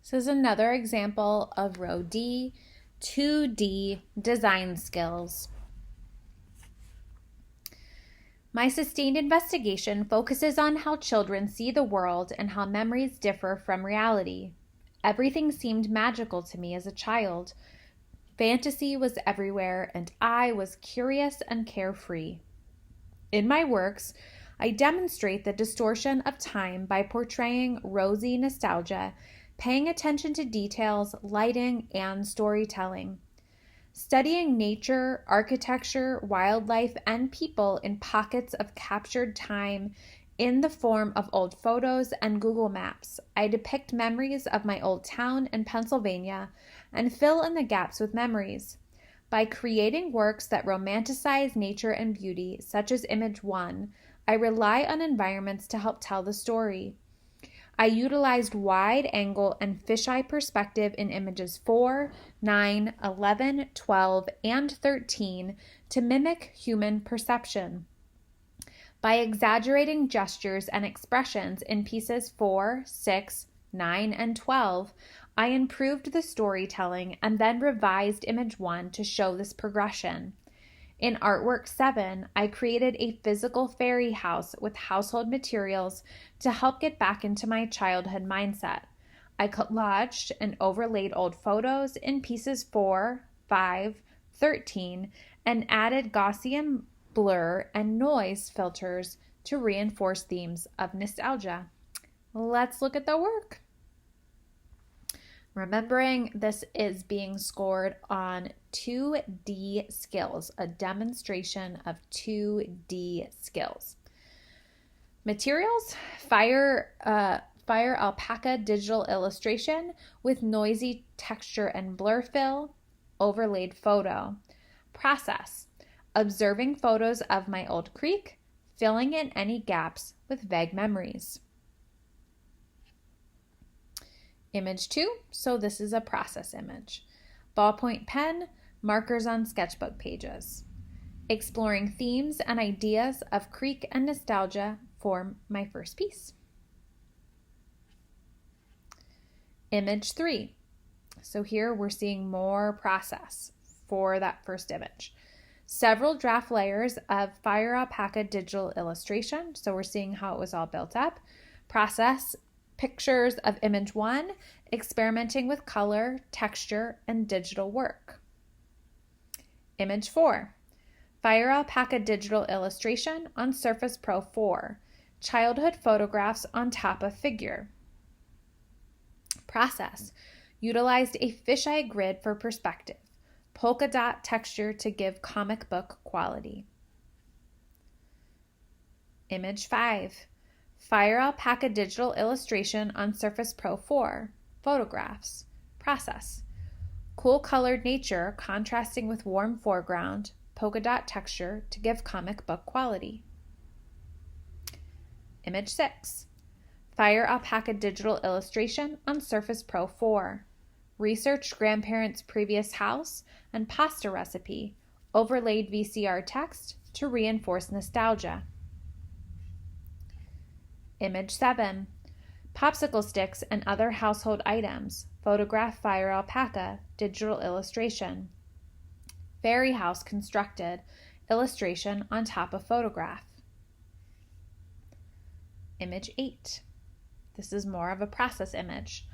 This is another example of row D, 2D design skills. My sustained investigation focuses on how children see the world and how memories differ from reality. Everything seemed magical to me as a child. Fantasy was everywhere, and I was curious and carefree. In my works, I demonstrate the distortion of time by portraying rosy nostalgia, paying attention to details, lighting, and storytelling. Studying nature, architecture, wildlife, and people in pockets of captured time in the form of old photos and Google Maps, I depict memories of my old town in Pennsylvania and fill in the gaps with memories. By creating works that romanticize nature and beauty, such as Image 1, I rely on environments to help tell the story. I utilized wide angle and fisheye perspective in images 4, 9, 11, 12, and 13 to mimic human perception. By exaggerating gestures and expressions in pieces 4, 6, 9, and 12, I improved the storytelling and then revised image 1 to show this progression. In artwork 7, I created a physical fairy house with household materials to help get back into my childhood mindset. I collaged and overlaid old photos in pieces 4, 5, 13, and added Gaussian blur and noise filters to reinforce themes of nostalgia. Let's look at the work. Remembering this is being scored on 2D skills, a demonstration of 2D skills. Materials, fire alpaca digital illustration with noisy texture and blur fill, overlaid photo. Process, observing photos of my old creek, filling in any gaps with vague memories. Image 2, so this is a process image. Ballpoint pen, markers on sketchbook pages. Exploring themes and ideas of creek and nostalgia form my first piece. Image 3, so here we're seeing more process for that first image. Several draft layers of fire alpaca digital illustration, so we're seeing how it was all built up. Process, pictures of image 1, experimenting with color, texture, and digital work. Image 4, fire alpaca digital illustration on Surface Pro 4, childhood photographs on top of figure. Process, utilized a fisheye grid for perspective, polka dot texture to give comic book quality. Image 5, fire alpaca digital illustration on Surface Pro 4, photographs. Process, cool colored nature contrasting with warm foreground, polka dot texture to give comic book quality. Image 6, fire alpaca digital illustration on Surface Pro 4, researched grandparents' previous house and pasta recipe, overlaid VCR text to reinforce nostalgia. Image 7, popsicle sticks and other household items, photograph fire alpaca, digital illustration. Fairy house constructed, illustration on top of photograph. Image 8, this is more of a process image.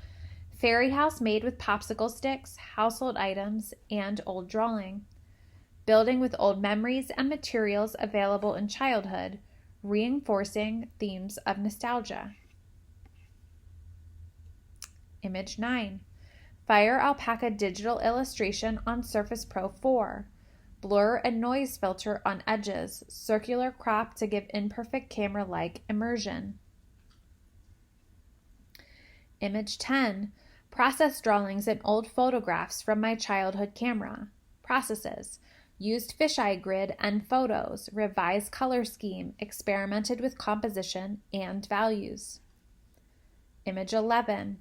Fairy house made with popsicle sticks, household items, and old drawing. Building with old memories and materials available in childhood, reinforcing themes of nostalgia. Image 9, fire alpaca digital illustration on Surface Pro 4, blur and noise filter on edges, circular crop to give imperfect camera-like immersion. Image 10, process drawings and old photographs from my childhood camera. Processes, used fisheye grid and photos, revised color scheme, experimented with composition and values. Image 11,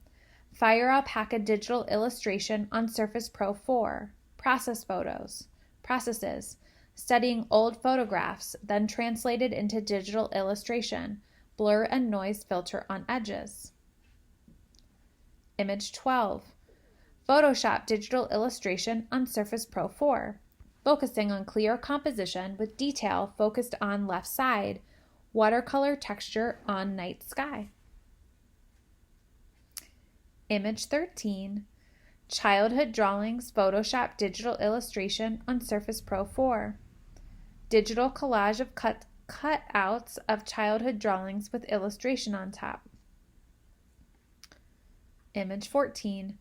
fire alpaca digital illustration on Surface Pro 4, process photos. Processes, studying old photographs, then translated into digital illustration, blur and noise filter on edges. Image 12. Photoshop digital illustration on Surface Pro 4. Focusing on clear composition with detail focused on left side. Watercolor texture on night sky. Image 13. Childhood drawings Photoshop digital illustration on Surface Pro 4. Digital collage of cutouts of childhood drawings with illustration on top. Image 14.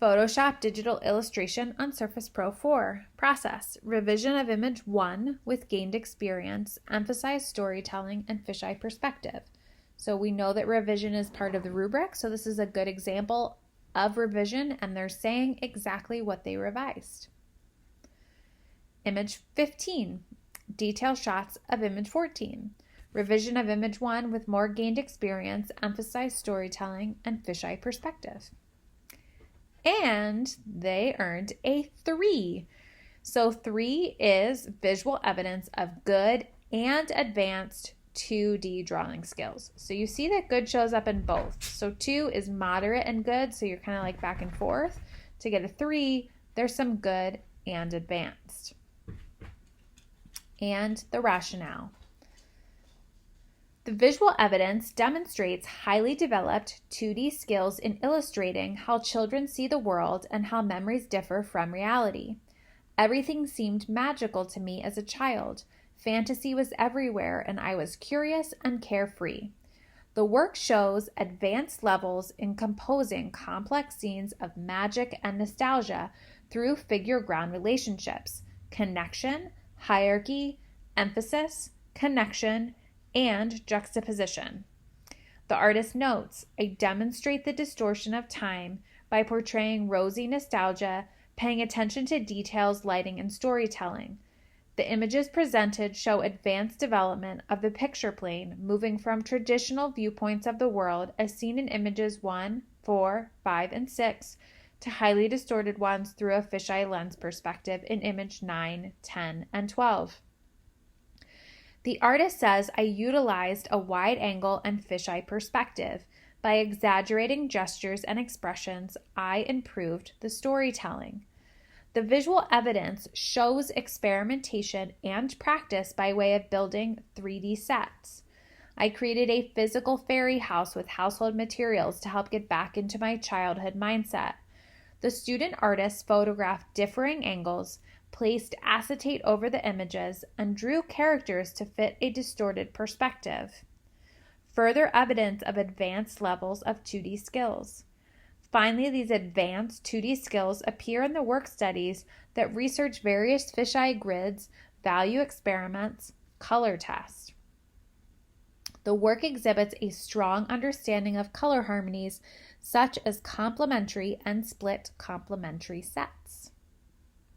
Photoshop digital illustration on Surface Pro 4. Process. Revision of image 1 with gained experience. Emphasize storytelling and fisheye perspective. So we know that revision is part of the rubric, so this is a good example of revision, and they're saying exactly what they revised. Image 15. Detail shots of image 14. Revision of image 1 with more gained experience. Emphasize storytelling and fisheye perspective. And they earned a 3. So 3 is visual evidence of good and advanced 2D drawing skills. So you see that good shows up in both. So 2 is moderate and good, so you're kind of like back and forth. To get a 3, there's some good and advanced. And the rationale. The visual evidence demonstrates highly developed 2D skills in illustrating how children see the world and how memories differ from reality. Everything seemed magical to me as a child. Fantasy was everywhere, and I was curious and carefree. The work shows advanced levels in composing complex scenes of magic and nostalgia through figure-ground relationships, connection, hierarchy, emphasis, connection, and juxtaposition. The artist notes, I demonstrate the distortion of time by portraying rosy nostalgia, paying attention to details, lighting, and storytelling. The images presented show advanced development of the picture plane, moving from traditional viewpoints of the world as seen in images 1, 4, 5, and 6 to highly distorted ones through a fisheye lens perspective in image 9, 10, and 12. The artist says I utilized a wide angle and fisheye perspective. By exaggerating gestures and expressions, I improved the storytelling. The visual evidence shows experimentation and practice by way of building 3D sets. I created a physical fairy house with household materials to help get back into my childhood mindset. The student artists photographed differing angles, placed acetate over the images, and drew characters to fit a distorted perspective. Further evidence of advanced levels of 2D skills. Finally, these advanced 2D skills appear in the work studies that research various fisheye grids, value experiments, color tests. The work exhibits a strong understanding of color harmonies, such as complementary and split complementary sets.